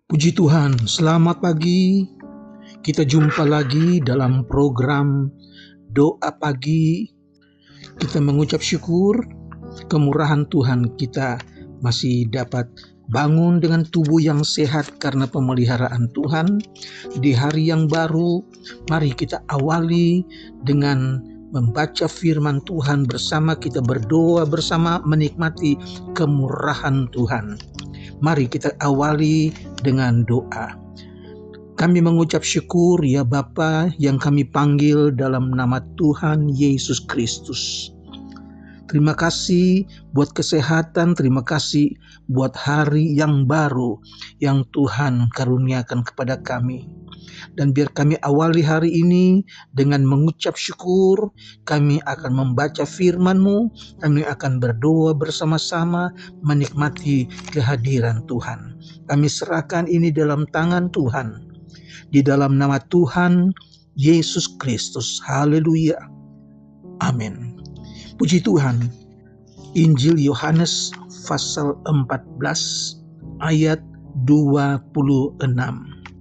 Puji Tuhan, selamat pagi. Kita jumpa lagi dalam program Doa Pagi. Kita mengucap syukur kemurahan Tuhan, kita masih dapat bangun dengan tubuh yang sehat karena pemeliharaan Tuhan. Di hari yang baru, mari kita awali dengan membaca firman Tuhan bersama, kita berdoa bersama menikmati kemurahan Tuhan. Mari kita awali dengan doa. Kami mengucap syukur ya Bapa yang kami panggil dalam nama Tuhan Yesus Kristus. Terima kasih buat kesehatan, terima kasih buat hari yang baru yang Tuhan karuniakan kepada kami. Dan biar kami awali hari ini dengan mengucap syukur, kami akan membaca firman-Mu, kami akan berdoa bersama-sama menikmati kehadiran Tuhan. Kami serahkan ini dalam tangan Tuhan, di dalam nama Tuhan Yesus Kristus. Haleluya. Amin. Puji Tuhan. Injil Yohanes pasal 14 ayat 26.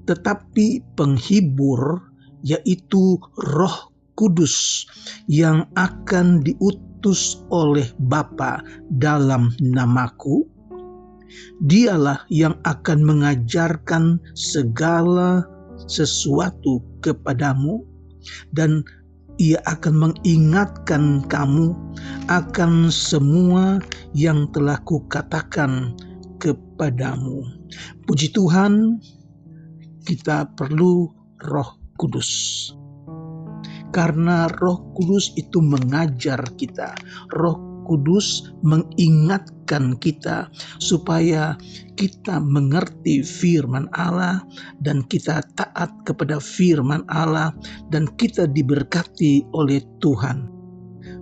Tetapi penghibur, yaitu Roh Kudus yang akan diutus oleh Bapa dalam namaku, Dialah yang akan mengajarkan segala sesuatu kepadamu, dan Ia akan mengingatkan kamu akan semua yang telah kukatakan kepadamu. Puji Tuhan, kita perlu Roh Kudus. Karena Roh Kudus itu mengajar kita. Roh Kudus mengingatkan kita supaya kita mengerti firman Allah dan kita taat kepada firman Allah dan kita diberkati oleh Tuhan.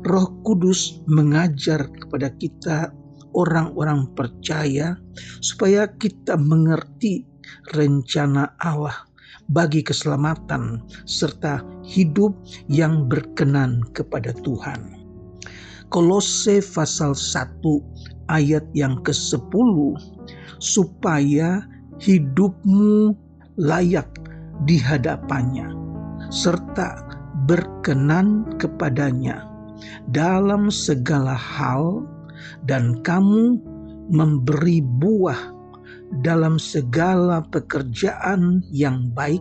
Roh Kudus mengajar kepada kita orang-orang percaya supaya kita mengerti rencana Allah bagi keselamatan serta hidup yang berkenan kepada Tuhan. Kolose pasal 1 ayat yang ke-10, supaya hidupmu layak di hadapannya serta berkenan kepadanya dalam segala hal, dan kamu memberi buah dalam segala pekerjaan yang baik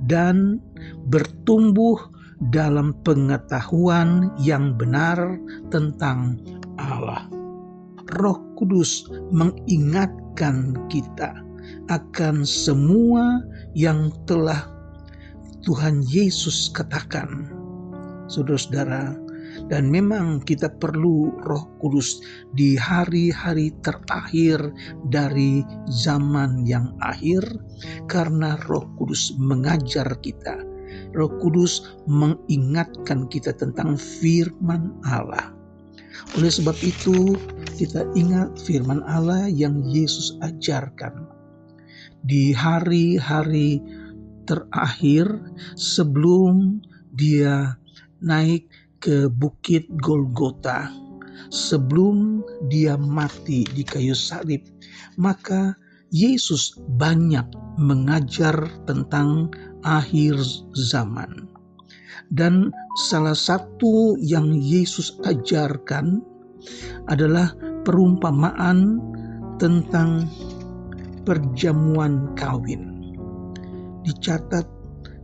dan bertumbuh dalam pengetahuan yang benar tentang Allah. Roh Kudus mengingatkan kita akan semua yang telah Tuhan Yesus katakan, saudara-saudara. Dan memang kita perlu Roh Kudus di hari-hari terakhir dari zaman yang akhir, karena Roh Kudus mengajar kita. Roh Kudus mengingatkan kita tentang firman Allah. Oleh sebab itu, kita ingat firman Allah yang Yesus ajarkan di hari-hari terakhir sebelum Dia naik ke Bukit Golgota, sebelum Dia mati di kayu salib. Maka Yesus banyak mengajar tentang akhir zaman. Dan salah satu yang Yesus ajarkan adalah perumpamaan tentang perjamuan kawin. Dicatat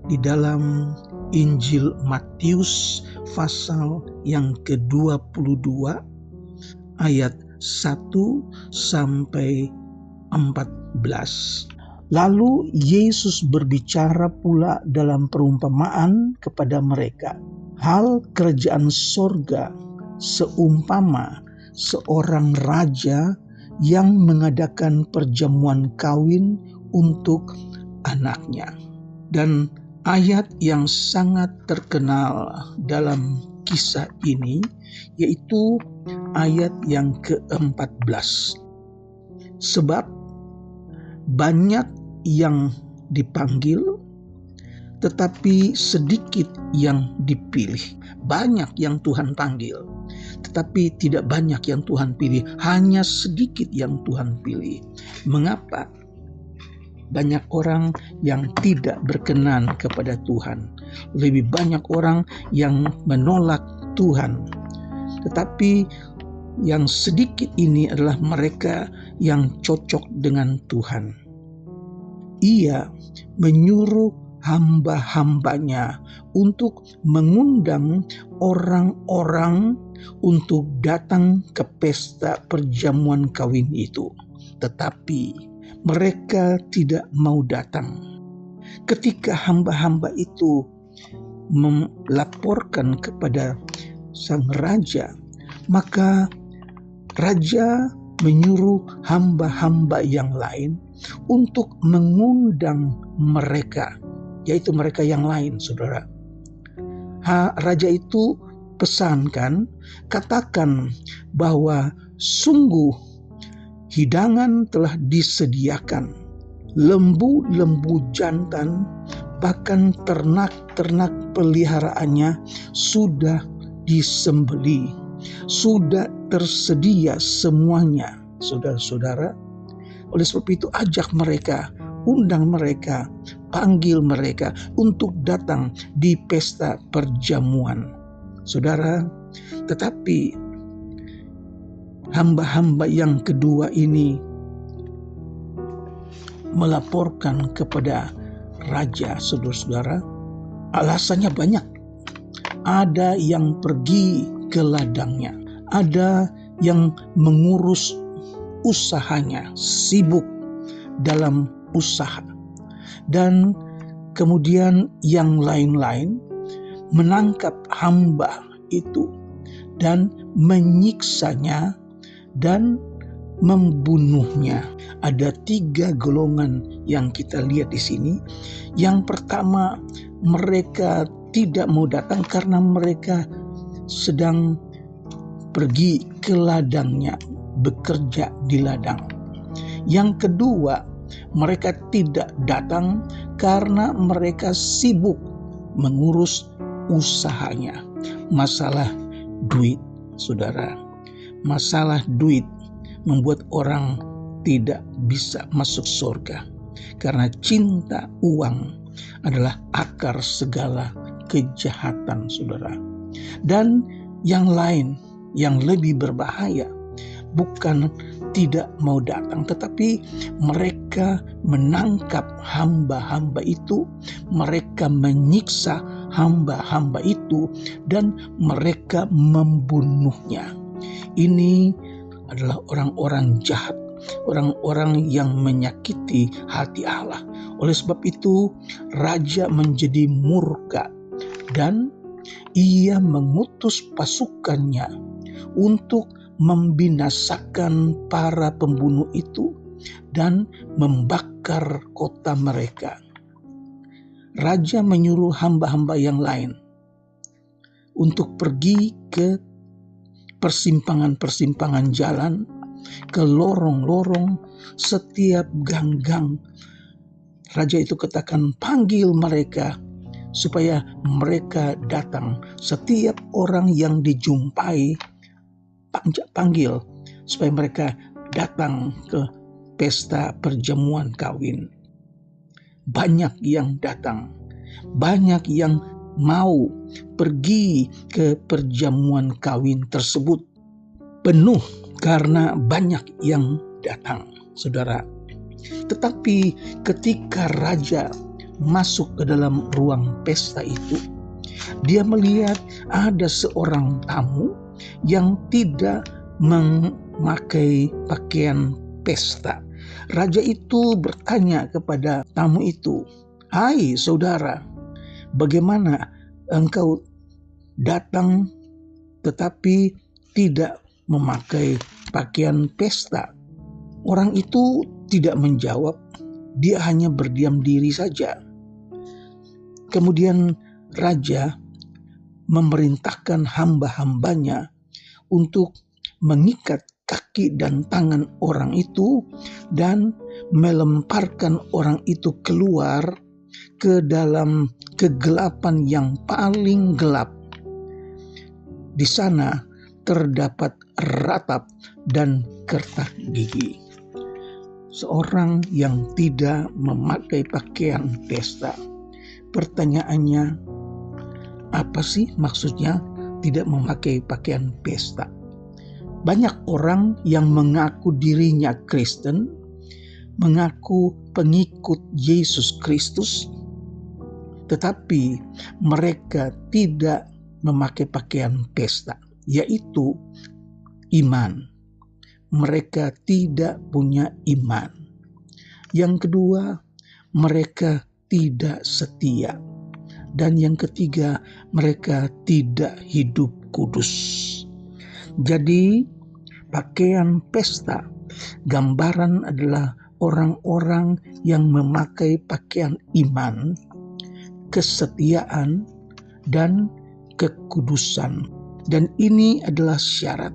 di dalam Injil Matius pasal yang ke-22 ayat 1 sampai 14. Lalu Yesus berbicara pula dalam perumpamaan kepada mereka. Hal kerajaan sorga seumpama seorang raja yang mengadakan perjamuan kawin untuk anaknya. Dan ayat yang sangat terkenal dalam kisah ini yaitu ayat yang ke-14. Sebab banyak yang dipanggil, tetapi sedikit yang dipilih. Banyak yang Tuhan panggil, tetapi tidak banyak yang Tuhan pilih. Hanya sedikit yang Tuhan pilih. Mengapa? banyak orang yang tidak berkenan kepada Tuhan. Lebih banyak orang yang menolak Tuhan. Tetapi yang sedikit ini adalah mereka yang cocok dengan Tuhan. Ia menyuruh hamba-hambanya untuk mengundang orang-orang untuk datang ke pesta perjamuan kawin itu. Tetapi mereka tidak mau datang. Ketika hamba-hamba itu melaporkan kepada sang raja, maka raja menyuruh hamba-hamba yang lain untuk mengundang mereka, yaitu mereka yang lain, saudara. Raja itu pesankan, katakan bahwa sungguh hidangan telah disediakan, lembu-lembu jantan, bahkan ternak-ternak peliharaannya sudah disembelih, sudah tersedia semuanya, saudara-saudara. Oleh sebab itu ajak mereka, undang mereka, panggil mereka untuk datang di pesta perjamuan, saudara. Tetapi hamba-hamba yang kedua ini melaporkan kepada raja, saudara-saudara. Alasannya banyak. Ada yang pergi ke ladangnya, ada yang mengurus usahanya, sibuk dalam usaha, dan kemudian yang lain-lain menangkap hamba itu dan menyiksanya dan membunuhnya. Ada 3 golongan yang kita lihat di sini. Yang pertama, mereka tidak mau datang karena mereka sedang pergi ke ladangnya, bekerja di ladang. Yang kedua, mereka tidak datang karena mereka sibuk mengurus usahanya. Masalah duit, saudara. Masalah duit membuat orang tidak bisa masuk surga, karena cinta uang adalah akar segala kejahatan, saudara. Dan yang lain yang lebih berbahaya, bukan tidak mau datang, tetapi mereka menangkap hamba-hamba itu, mereka menyiksa hamba-hamba itu, dan mereka membunuhnya. Ini adalah orang-orang jahat, orang-orang yang menyakiti hati Allah. Oleh sebab itu, raja menjadi murka dan ia mengutus pasukannya untuk membinasakan para pembunuh itu dan membakar kota mereka. Raja menyuruh hamba-hamba yang lain untuk pergi ke persimpangan-persimpangan jalan, ke lorong-lorong, setiap gang-gang. Raja itu katakan, panggil mereka supaya mereka datang. Setiap orang yang dijumpai, panggil supaya mereka datang ke pesta perjamuan kawin. Banyak yang datang, banyak yang mau pergi ke perjamuan kawin tersebut. Penuh karena banyak yang datang, saudara. Tetapi ketika raja masuk ke dalam ruang pesta itu, dia melihat ada seorang tamu yang tidak memakai pakaian pesta. Raja itu bertanya kepada tamu itu, "Hai saudara, bagaimana engkau datang tetapi tidak memakai pakaian pesta?" Orang itu tidak menjawab, dia hanya berdiam diri saja. Kemudian raja memerintahkan hamba-hambanya untuk mengikat kaki dan tangan orang itu dan melemparkan orang itu keluar ke dalam kegelapan yang paling gelap. Di sana terdapat ratap dan kertak gigi. seorang yang tidak memakai pakaian pesta. Pertanyaannya, apa sih maksudnya tidak memakai pakaian pesta? Banyak orang yang mengaku dirinya Kristen, mengaku pengikut Yesus Kristus, tetapi mereka tidak memakai pakaian pesta, yaitu iman. Mereka tidak punya iman. Yang kedua, mereka tidak setia. Dan yang ketiga, mereka tidak hidup kudus. Jadi, pakaian pesta, gambaran adalah orang-orang yang memakai pakaian iman, kesetiaan, dan kekudusan. Dan ini adalah syarat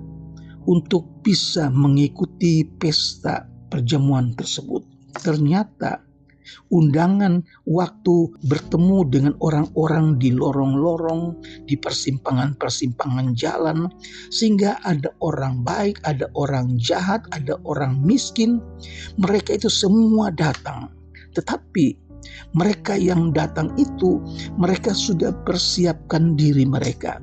untuk bisa mengikuti pesta perjamuan tersebut. Ternyata undangan waktu bertemu dengan orang-orang di lorong-lorong, di persimpangan-persimpangan jalan, sehingga ada orang baik, ada orang jahat, ada orang miskin, mereka itu semua datang. Tetapi mereka yang datang itu, mereka sudah persiapkan diri mereka.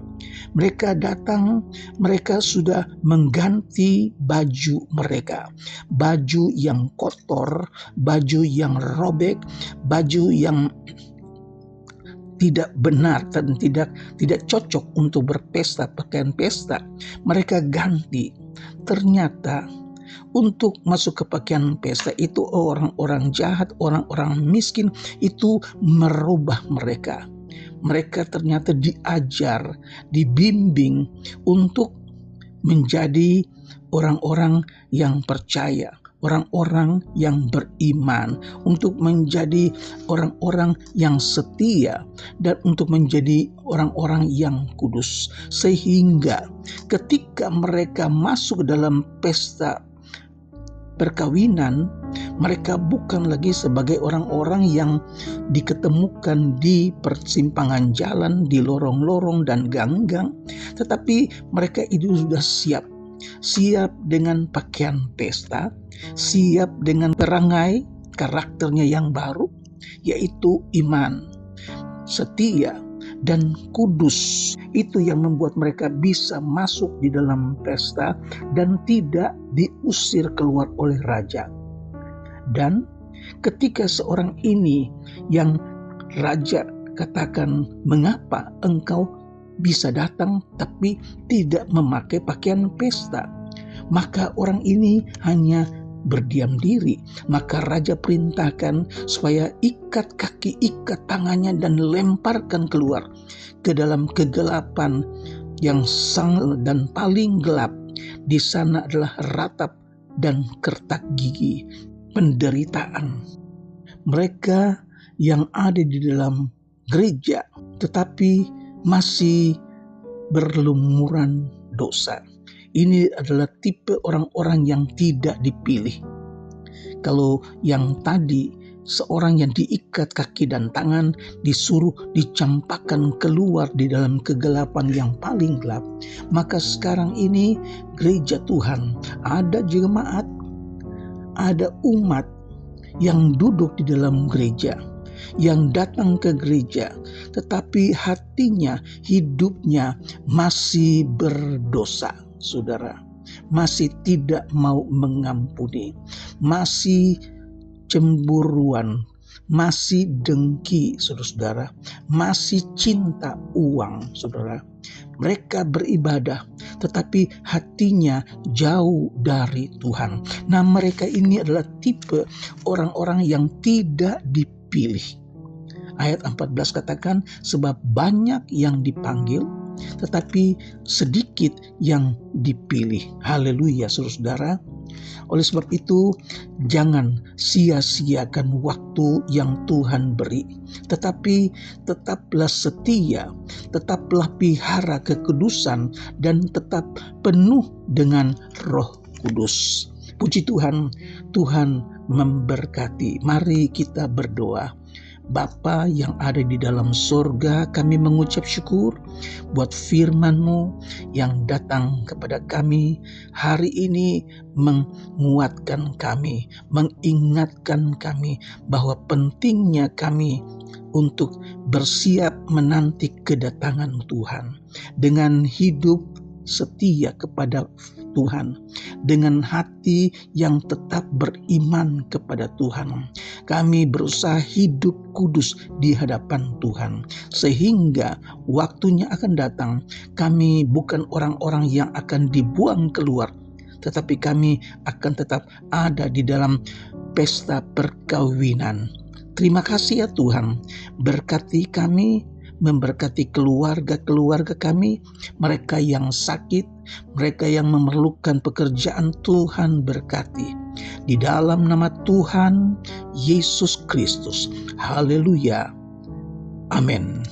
Mereka datang, mereka sudah mengganti baju mereka. Baju yang kotor, baju yang robek, baju yang tidak benar dan tidak cocok untuk berpesta, pakaian pesta. Mereka ganti. Ternyata untuk masuk ke pakaian pesta itu orang-orang jahat, orang-orang miskin itu merubah mereka. Mereka ternyata diajar, dibimbing untuk menjadi orang-orang yang percaya, orang-orang yang beriman, untuk menjadi orang-orang yang setia, dan untuk menjadi orang-orang yang kudus. Sehingga ketika mereka masuk dalam pesta perkawinan, mereka bukan lagi sebagai orang-orang yang diketemukan di persimpangan jalan, di lorong-lorong dan gang-gang, tetapi mereka itu sudah siap dengan pakaian pesta, siap dengan perangai karakternya yang baru, yaitu iman, setia, dan kudus. Itu yang membuat mereka bisa masuk di dalam pesta dan tidak diusir keluar oleh raja. Dan ketika seorang ini yang raja katakan, "Mengapa engkau bisa datang tapi tidak memakai pakaian pesta?" Maka orang ini hanya berdiam diri. Maka raja perintahkan supaya ikat kaki, ikat tangannya, dan lemparkan keluar ke dalam kegelapan yang sangat dan paling gelap. Di sana adalah ratap dan kertak gigi, penderitaan. Mereka yang ada di dalam gereja tetapi masih berlumuran dosa. Ini adalah tipe orang-orang yang tidak dipilih. Kalau yang tadi, seorang yang diikat kaki dan tangan, disuruh dicampakkan keluar di dalam kegelapan yang paling gelap, maka sekarang ini gereja Tuhan, ada jemaat, ada umat yang duduk di dalam gereja, yang datang ke gereja, tetapi hatinya, hidupnya masih berdosa. Saudara, masih tidak mau mengampuni, masih cemburuan, masih dengki, saudara, masih cinta uang, saudara. Mereka beribadah, tetapi hatinya jauh dari Tuhan. Nah, mereka ini adalah tipe orang-orang yang tidak dipilih. Ayat 14 katakan, sebab banyak yang dipanggil, tetapi sedikit yang dipilih. Haleluya, saudara. Oleh sebab itu, jangan sia-siakan waktu yang Tuhan beri, tetapi tetaplah setia, tetaplah pelihara kekudusan, dan tetap penuh dengan Roh Kudus. Puji Tuhan, Tuhan memberkati. Mari kita berdoa. Bapa yang ada di dalam surga, kami mengucap syukur buat firman-Mu yang datang kepada kami hari ini, menguatkan kami, mengingatkan kami bahwa pentingnya kami untuk bersiap menanti kedatangan Tuhan dengan hidup setia kepada Tuhan, dengan hati yang tetap beriman kepada Tuhan. Kami berusaha hidup kudus di hadapan Tuhan, sehingga waktunya akan datang, kami bukan orang-orang yang akan dibuang keluar, tetapi kami akan tetap ada di dalam pesta perkawinan. Terima kasih ya Tuhan, berkati kami, memberkati keluarga-keluarga kami, mereka yang sakit, mereka yang memerlukan pekerjaan, Tuhan berkati. Di dalam nama Tuhan Yesus Kristus. Haleluya. Amin.